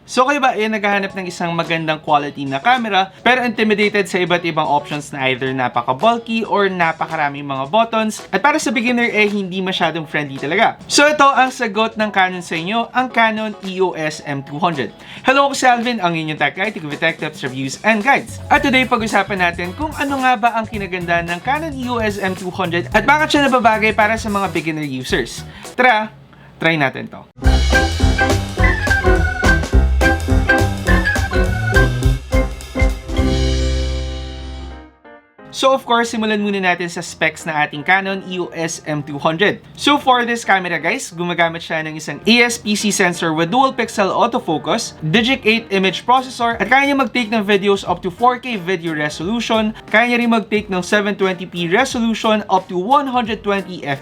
So kayo ba ay naghahanap ng isang magandang quality na camera pero intimidated sa iba't ibang options na either napaka-bulky or napakaraming mga buttons at para sa beginner hindi masyadong friendly talaga? So ito ang sagot ng Canon sa inyo, ang Canon EOS M200. Hello, ako si Alvin, ang inyong tech guide, tech tips, reviews, and guides. At today pag-usapan natin kung ano nga ba ang kinaganda ng Canon EOS M200 at bakit siya nababagay para sa mga beginner users. Tara, try natin to. So of course, simulan muna natin sa specs na ating Canon EOS M200. So for this camera guys, gumagamit siya ng isang ASPC sensor with dual pixel autofocus, Digic 8 image processor, at kaya niya mag-take ng videos up to 4K video resolution, kaya niya rin mag-take ng 720p resolution up to 120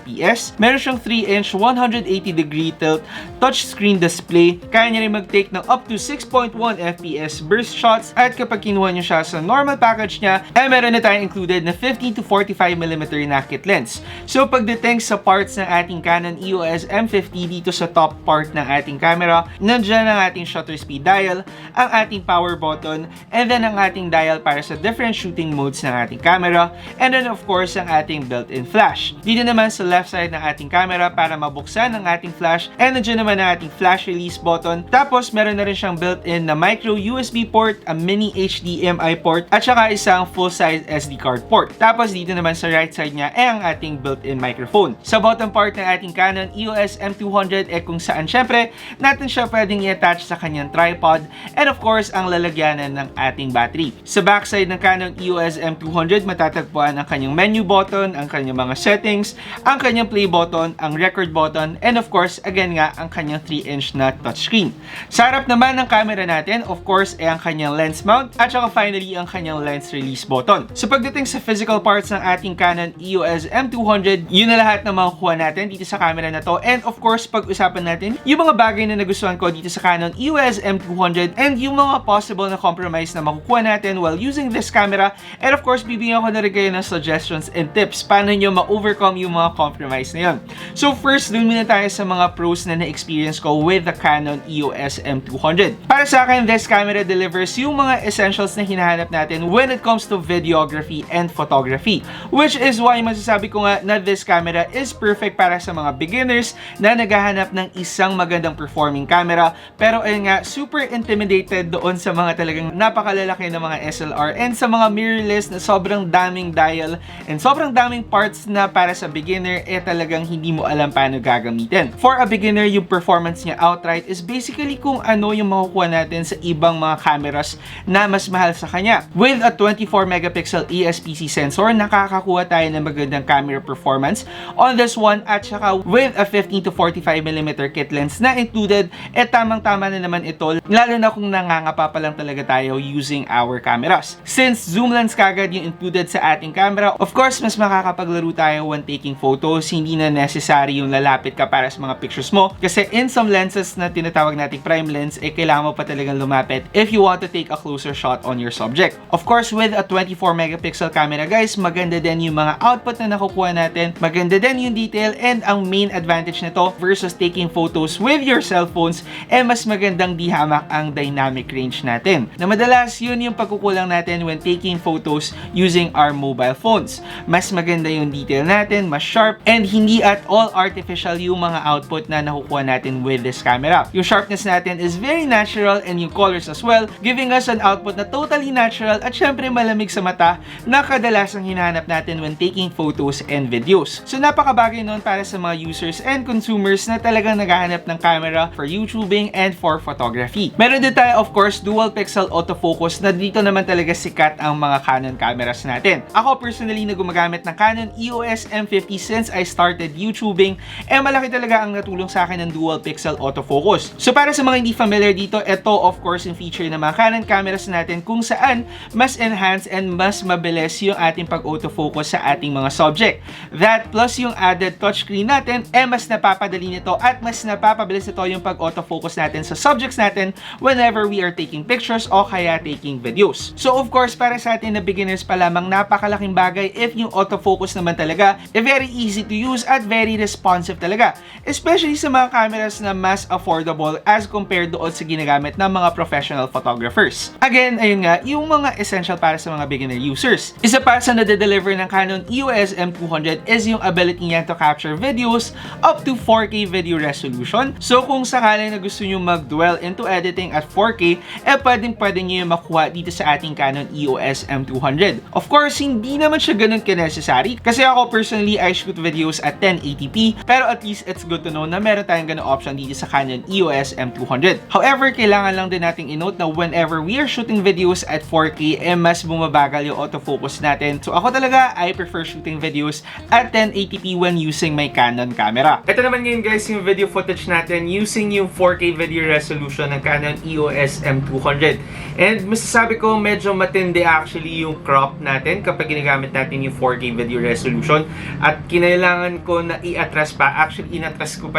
fps, meron siyang 3-inch 180-degree tilt touchscreen display, kaya niya rin mag-take ng up to 6.1 fps burst shots, at kapag kinuha niyo siya sa normal package niya, meron na tayong included na 50 to 45mm na kit lens. So pagdating sa parts ng ating Canon EOS M50 dito sa top part ng ating camera, nandiyan ang ating shutter speed dial, ang ating power button, and then ang ating dial para sa different shooting modes ng ating camera, and then of course ang ating built-in flash. Dito naman sa left side ng ating camera para mabuksan ang ating flash, and nandiyan naman ang ating flash release button. Tapos meron na rin siyang built-in na micro USB port, a mini HDMI port, at saka isang full-size SD card port. Tapos dito naman sa right side niya ang ating built-in microphone. Sa bottom part ng ating Canon EOS M200 kung saan syempre natin siya pwedeng i-attach sa kanyang tripod, and of course ang lalagyanan ng ating battery. Sa backside ng Canon EOS M200 matatagpuan ang kanyang menu button, ang kanyang mga settings, ang kanyang play button, ang record button, and of course again nga ang kanyang 3-inch na touchscreen. Sa harap naman ng camera natin, of course ang kanyang lens mount, at saka finally ang kanyang lens release button. So pagdating sa physical parts ng ating Canon EOS M200, yun na lahat na makukuha natin dito sa camera na to. And of course, pag-usapan natin yung mga bagay na nagustuhan ko dito sa Canon EOS M200 and yung mga possible na compromise na makukuha natin while using this camera. And of course, bibigyan ko na rin kayo ng suggestions and tips paano nyo ma-overcome yung mga compromise na yun. So first, dun muna tayo sa mga pros na na-experience ko with the Canon EOS M200. Para sa akin, this camera delivers yung mga essentials na hinahanap natin when it comes to videography and photography, which is why masasabi ko nga na this camera is perfect para sa mga beginners na naghahanap ng isang magandang performing camera pero ayun nga super intimidated doon sa mga talagang napakalalaki na mga SLR and sa mga mirrorless na sobrang daming dial and sobrang daming parts na para sa beginner talagang hindi mo alam paano gagamitin. For a beginner, yung performance niya outright is basically kung ano yung makukuha natin sa ibang mga cameras na mas mahal sa kanya. With a 24 megapixel ASPC sensor, nakakakuha tayo ng magandang camera performance on this one, at saka with a 15 to 45mm kit lens na included, tamang-tama na naman ito, lalo na kung nangangapa pa lang talaga tayo using our cameras. Since zoom lens kagad yung included sa ating camera, of course, mas makakapaglaro tayo when taking photos, hindi na necessary yung lalapit ka para sa mga pictures mo, kasi in some lenses na tinatawag nating prime lens, kailangan mo pa talagang lumapit if you want to take a closer shot on your subject. Of course, with a 24 megapixel camera guys, maganda din yung mga output na nakukuha natin, maganda din yung detail, and ang main advantage nito versus taking photos with your cellphones, mas magandang dihamak ang dynamic range natin. Na madalas yun yung pagkukulang natin when taking photos using our mobile phones. Mas maganda yung detail natin, mas sharp, and hindi at all artificial yung mga output na nakukuha natin with this camera. Yung sharpness natin is very natural, and yung colors as well, giving us an output na totally natural at syempre malamig sa mata na kadalasang hinahanap natin when taking photos and videos. So napakabagay nun para sa mga users and consumers na talagang naghahanap ng camera for YouTubing and for photography. Meron din tayo of course dual pixel autofocus na dito naman talaga sikat ang mga Canon cameras natin. Ako personally na gumagamit ng Canon EOS M50 since I started YouTubing, malaki talaga ang natulong sa akin ng dual pixel autofocus. So para sa mga hindi familiar dito, ito of course yung feature ng mga Canon cameras natin kung saan mas enhanced and mas mabilis seamless yung ating pag-autofocus sa ating mga subject. That plus yung added touchscreen natin, mas napapadali nito at mas napapabilis nito yung pag-autofocus natin sa subjects natin whenever we are taking pictures o kaya taking videos. So of course, para sa atin na beginners pa lamang, napakalaking bagay if yung autofocus naman talaga very easy to use at very responsive talaga. Especially sa mga cameras na mas affordable as compared doon sa ginagamit ng mga professional photographers. Again, ayun nga, yung mga essential para sa mga beginner users. Isa pa sa nade-deliver ng Canon EOS M200 is yung ability niya to capture videos up to 4K video resolution. So kung sakaling na gusto nyo mag-dwell into editing at 4K, pwedeng-pwede nyo yung makuha dito sa ating Canon EOS M200. Of course, hindi naman siya ganun ka-necessary kasi ako personally, I shoot videos at 1080p, pero at least it's good to know na meron tayong ganung option dito sa Canon EOS M200. However, kailangan lang din nating i-note na whenever we are shooting videos at 4K, mas bumabagal yung autofocus natin. So ako talaga, I prefer shooting videos at 1080p when using my Canon camera. Ito naman ngayon guys yung video footage natin using yung 4K video resolution ng Canon EOS M200. And masasabi ko medyo matindi actually yung crop natin kapag ginagamit natin yung 4K video resolution at kinailangan ko na i-atras pa. Actually, inatras ko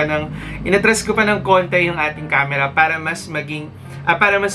pa ng konti yung ating camera para mas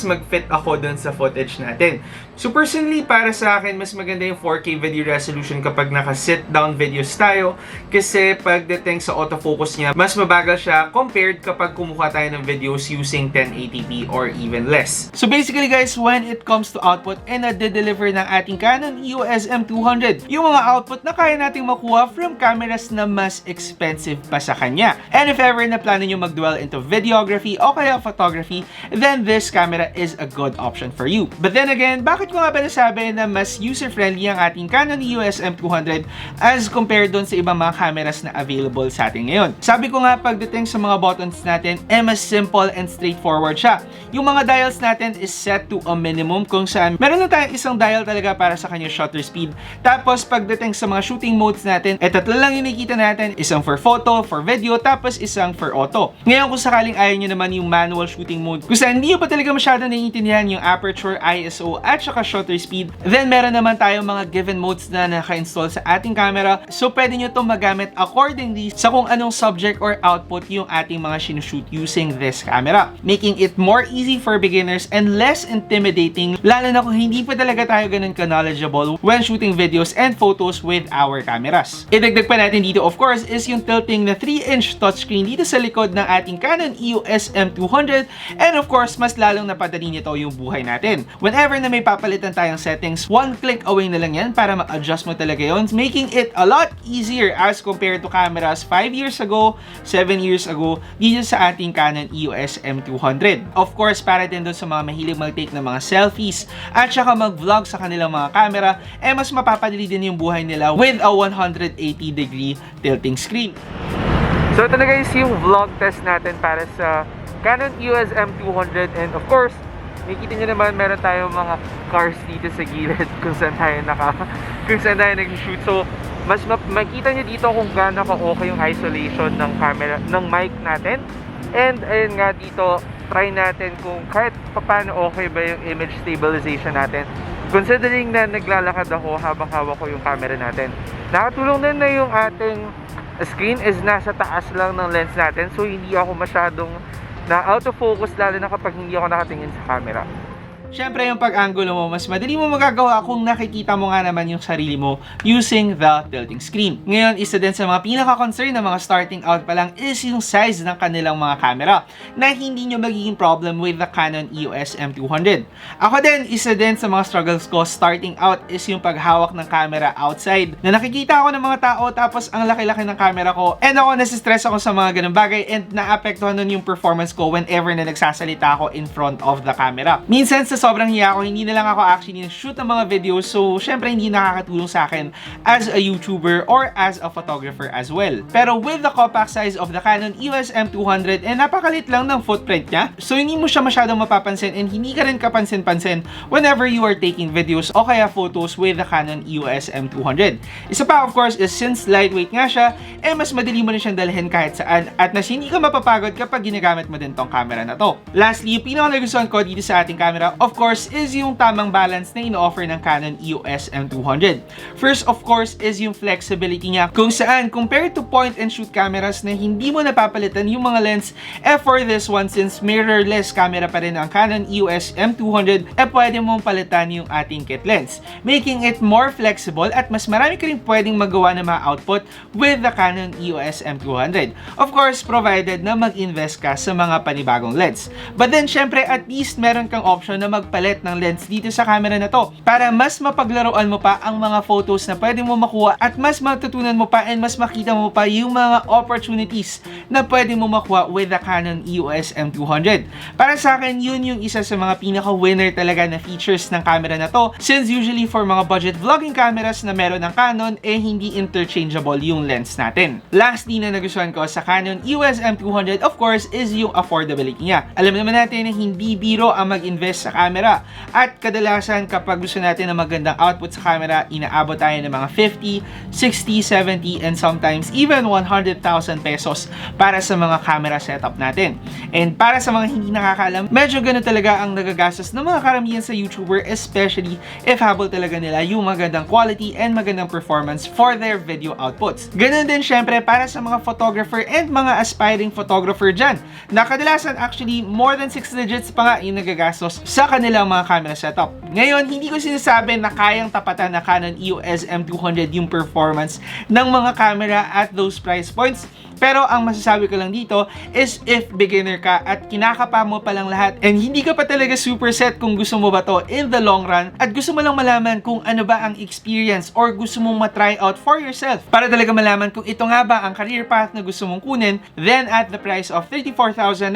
mag-fit ako dun sa footage natin. So personally, para sa akin, mas maganda yung 4K video resolution kapag naka-sit down videos tayo kasi pagdating sa autofocus niya, mas mabagal siya compared kapag kumuha tayo ng videos using 1080p or even less. So basically guys, when it comes to output, nade-deliver ng ating Canon EOS M200 yung mga output na kaya nating makuha from cameras na mas expensive pa sa kanya. And if ever na plano nyo mag-dwell into videography o kaya photography, then this camera is a good option for you. But then again, bakit ko nga ba nasabi na mas user-friendly ang ating Canon EOS M200 as compared doon sa ibang mga cameras na available sa atin ngayon? Sabi ko nga, pagdating sa mga buttons natin, mas simple and straightforward siya. Yung mga dials natin is set to a minimum kung saan meron lang tayong isang dial talaga para sa kanyang shutter speed. Tapos pagdating sa mga shooting modes natin, tatlo lang yung nakikita natin, isang for photo, for video, tapos isang for auto. Ngayon kung sakaling ayaw nyo naman yung manual shooting mode, kung saan hindi nyo pa talaga masyado naiintindihan yung aperture, ISO, at saka shutter speed, then meron naman tayong mga given modes na naka-install sa ating camera. So pwede nyo itong magamit accordingly sa kung anong subject or output yung ating mga sinushoot using this camera, making it more easy for beginners and less intimidating, lalo na kung hindi pa talaga tayo ganun ka-knowledgeable when shooting videos and photos with our cameras. Idagdag pa natin dito of course is yung tilting na 3-inch touchscreen dito sa likod ng ating Canon EOS M200, and of course mas lalong napadali nito yung buhay natin. Whenever na may papalitan tayong settings, one click away na lang yan para ma-adjust mo talaga yun, making it a lot easier as compared to cameras 5 years ago, 7 years ago dito sa ating Canon EOS M200. Of course, para din doon sa mga mahilig mag-take ng mga selfies at saka mag-vlog sa kanilang mga camera, mas mapapadali din yung buhay nila with a 180-degree tilting screen. So ito na guys yung vlog test natin para sa Canon EOS M200, and of course, makikita nyo naman meron tayong mga cars dito sa gilid kung saan tayo nag-shoot. So mas makita nyo dito kung gaano ka-okay yung isolation ng camera, ng mic natin. And ayun nga dito, try natin kung kahit paano okay ba yung image stabilization natin, considering na naglalakad ako habang hawak ko yung camera natin. Nakatulong din na yung ating screen is nasa taas lang ng lens natin, so hindi ako masyadong na out of focus, lalo na kapag hindi ako nakatingin sa camera. Siyempre, yung pag-angulo mo, mas madali mo magagawa kung nakikita mo nga naman yung sarili mo using the tilting screen. Ngayon, isa din sa mga pinaka-concern ng mga starting out pa lang is yung size ng kanilang mga camera na hindi nyo magiging problem with the Canon EOS M200. Ako din, isa din sa mga struggles ko starting out is yung paghawak ng camera outside. Na nakikita ako ng mga tao tapos ang laki-laki ng camera ko, and ako nasistress ako sa mga ganung bagay, and naapektuhan nun yung performance ko whenever na nagsasalita ako in front of the camera. Minsan sa sobrang hiya ko, hindi na lang ako actually shoot ng mga videos, so syempre hindi nakakatulong sa akin as a YouTuber or as a photographer as well. Pero with the compact size of the Canon EOS M200, napakalit lang ng footprint niya, so hindi mo siya masyadong mapapansin and hindi ka rin kapansin-pansin whenever you are taking videos o kaya photos with the Canon EOS M200. Isa pa of course is since lightweight nga siya, mas madali mo na siyang dalhin kahit saan at hindi ka mapapagod kapag ginagamit mo din tong camera na to. Lastly, yung pinaka nagustuhan ko dito sa ating camera, of of course, is yung tamang balance na ino-offer ng Canon EOS M200. First, of course, is yung flexibility niya kung saan, compared to point-and-shoot cameras na hindi mo napapalitan yung mga lens, for this one, since mirrorless camera pa rin ang Canon EOS M200, pwede mong palitan yung ating kit lens, making it more flexible at mas marami ka rin pwedeng magawa ng mga output with the Canon EOS M200. Of course, provided na mag-invest ka sa mga panibagong lens. But then, syempre, at least meron kang option na magpalit ng lens dito sa camera na to para mas mapaglaruan mo pa ang mga photos na pwede mo makuha at mas matutunan mo pa and mas makita mo pa yung mga opportunities na pwede mo makuha with the Canon EOS M200. Para sa akin, yun yung isa sa mga pinaka-winner talaga na features ng camera na to, since usually for mga budget vlogging cameras na meron ng Canon, hindi interchangeable yung lens natin. Lastly na nagustuhan ko sa Canon EOS M200, of course, is yung affordability niya. Alam naman natin na hindi biro ang mag-invest sa camera at kadalasan kapag gusto natin ng magandang output sa camera, inaabot tayo ng mga 50, 60, 70, and sometimes even 100,000 pesos para sa mga camera setup natin. And para sa mga hindi nakakaalam, medyo ganun talaga ang nagagastos ng mga karamihan sa YouTuber, especially if habol talaga nila yung magandang quality and magandang performance for their video outputs. Ganun din syempre para sa mga photographer and mga aspiring photographer dyan, na kadalasan actually more than 6 digits pa nga yung nagagastos sa kanilang mga camera setup. Ngayon, hindi ko sinasabi na kayang tapatan na Canon EOS M200 yung performance ng mga camera at those price points. Pero ang masasabi ko lang dito is if beginner ka at kinakapa mo pa lang lahat and hindi ka pa talaga super set kung gusto mo ba to in the long run at gusto mo lang malaman kung ano ba ang experience or gusto mong matry out for yourself para talaga malaman kung ito nga ba ang career path na gusto mong kunin, then at the price of 34,998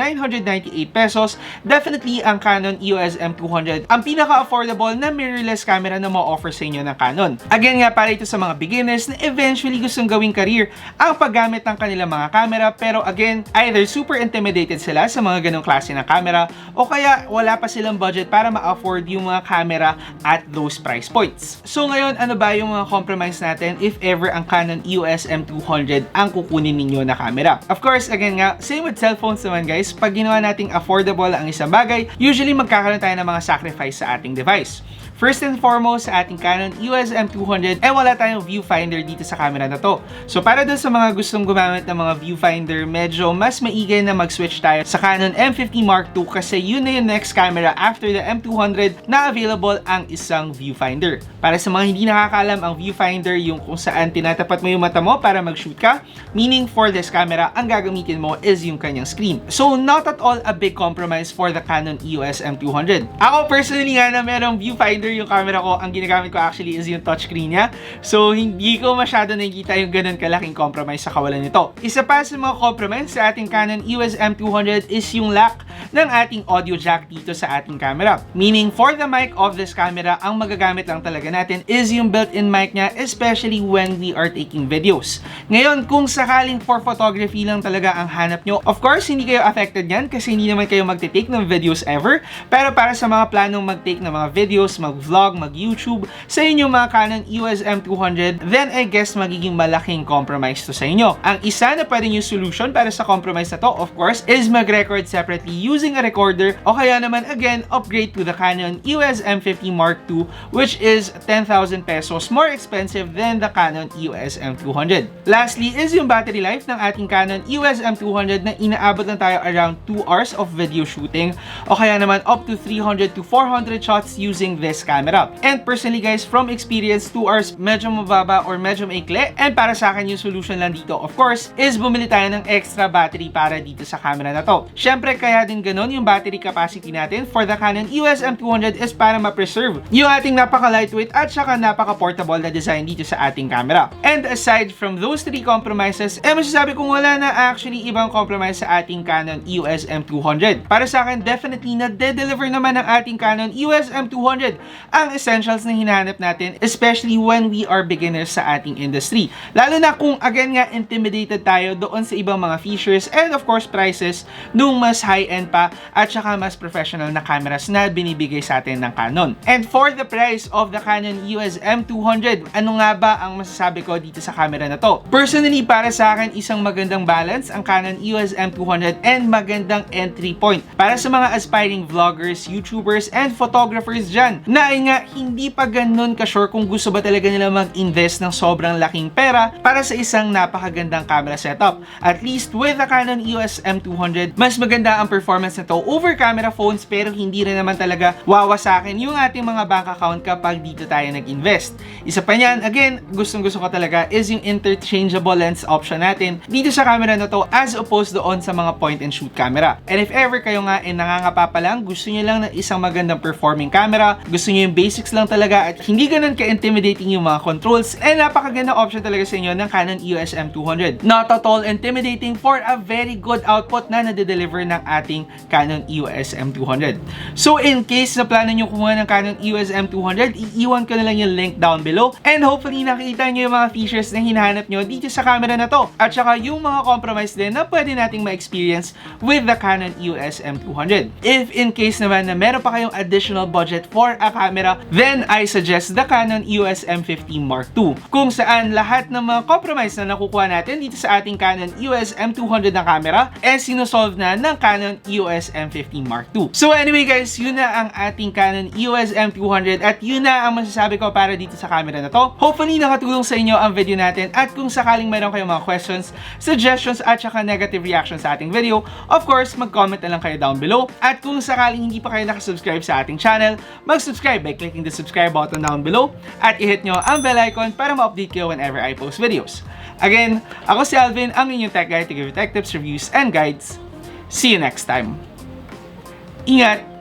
pesos, definitely ang Canon EOS M200 ang pinaka-affordable na mirrorless camera na ma-offer sa inyo ng Canon. Again nga, para ito sa mga beginners na eventually gustong gawing career ang paggamit ng kanilang mga camera, pero again, either super intimidated sila sa mga ganong klase ng camera o kaya wala pa silang budget para ma-afford yung mga camera at those price points. So ngayon, ano ba yung mga compromise natin if ever ang Canon EOS M200 ang kukunin ninyo na camera? Of course, again nga, same with cellphones naman guys, pag ginawa nating affordable ang isang bagay, usually magkakaroon tayo ng mga sacrifice sa ating device. First and foremost, sa ating Canon EOS M200, wala tayong viewfinder dito sa camera na to. So para dun sa mga gustong gumamit ng mga viewfinder, medyo mas maigay na mag-switch tayo sa Canon M50 Mark II kasi yun na yung next camera after the M200 na available ang isang viewfinder. Para sa mga hindi nakakaalam, ang viewfinder yung kung saan tinatapat mo yung mata mo para mag-shoot ka, meaning for this camera, ang gagamitin mo is yung kanyang screen. So not at all a big compromise for the Canon EOS M200. Ako personally nga na merong viewfinder yung camera ko, ang ginagamit ko actually is yung touchscreen niya. So, hindi ko masyado nakikita yung ganun kalaking compromise sa kawalan nito. Isa pa sa mga compromise sa ating Canon EOS M200 is yung lack ng ating audio jack dito sa ating camera. Meaning, for the mic of this camera, ang magagamit lang talaga natin is yung built-in mic niya, especially when we are taking videos. Ngayon, kung sakaling for photography lang talaga ang hanap nyo, of course, hindi kayo affected yan kasi hindi naman kayo magte-take ng videos ever. Pero para sa mga planong mag-take ng mga videos, mag-vlog, mag-YouTube sa inyong mga Canon EOS M200, then I guess magiging malaking compromise to sa inyo. Ang isa na pwede yung solution para sa compromise na to, of course, is mag-record separately using a recorder o kaya naman, again, upgrade to the Canon EOS M50 Mark II, which is 10,000 pesos more expensive than the Canon EOS M200. Lastly is yung battery life ng ating Canon EOS M200 na inaabot lang tayo around 2 hours of video shooting o kaya naman up to 300 to 400 shots using this camera. And personally guys, from experience, 2 hours medyo mababa or medyo maikli, and para sa akin yung solution lang dito, of course, is bumili tayo ng extra battery para dito sa camera na to. Syempre, kaya din ganun yung battery capacity natin for the Canon EOS M200 is para ma-preserve yung ating napaka-lightweight at saka napaka-portable na design dito sa ating camera. And aside from those 3 compromises, masasabi kong wala na actually ibang compromise sa ating Canon EOS M200. Para sa akin, definitely na-deliver naman ng ating Canon EOS M200 ang essentials na hinahanap natin, especially when we are beginners sa ating industry. Lalo na kung, again nga, intimidated tayo tayo doon sa ibang mga features and of course prices nung mas high-end pa at saka mas professional na cameras na binibigay sa atin ng Canon. And for the price of the Canon EOS M200, ano nga ba ang masasabi ko dito sa camera na to? Personally, para sa akin, isang magandang balance ang Canon EOS M200 and magandang entry point para sa mga aspiring vloggers, YouTubers, and photographers dyan na ay nga hindi pa ganun ka-sure kung gusto ba talaga nila mag-invest ng sobrang laking pera para sa isang napakagandang camera setup. At least with the Canon EOS M200, mas maganda ang performance na to over camera phones, pero hindi rin naman talaga wawasakin yung ating mga bank account kapag dito tayo nag-invest. Isa pa niyan, again, gustong-gusto ko talaga is yung interchangeable lens option natin dito sa camera na to as opposed doon sa mga point and shoot camera. And if ever kayo nga nangangapa pa lang, gusto niyo lang ng isang magandang performing camera, gusto niyo yung basics lang talaga at hindi ganun ka-intimidating yung mga controls, and napakagandang option talaga sa inyo ng Canon EOS M200. Not at all intimidating for a very good output na nade-deliver ng ating Canon EOS M200. So in case na plano nyo kumuha ng Canon EOS M200, iiwan ko na lang yung link down below, and hopefully nakita nyo yung mga features na hinahanap nyo dito sa camera na to at saka yung mga compromise din na pwede nating ma-experience with the Canon EOS M200. If in case naman na meron pa kayong additional budget for a camera, then I suggest the Canon EOS M15 Mark II, kung saan lahat ng mga compromise na nakukuha natin dito sa ating Canon EOS M200 na camera sinusolve na ng Canon EOS M15 Mark II. So anyway guys, yun na ang ating Canon EOS M200 at yun na ang masasabi ko para dito sa camera na to. Hopefully nakatulong sa inyo ang video natin, at kung sakaling mayroon kayong mga questions, suggestions at saka negative reactions sa ating video, of course mag-comment na lang kayo down below. At kung sakaling hindi pa kayo nakasubscribe sa ating channel, mag-subscribe by clicking the subscribe button down below at i-hit nyo ang bell icon para ma-update kayo whenever I post videos. Again, ako si Alvin, ang inyong tech guide to give you tech tips, reviews, and guides. See you next time. Ingat!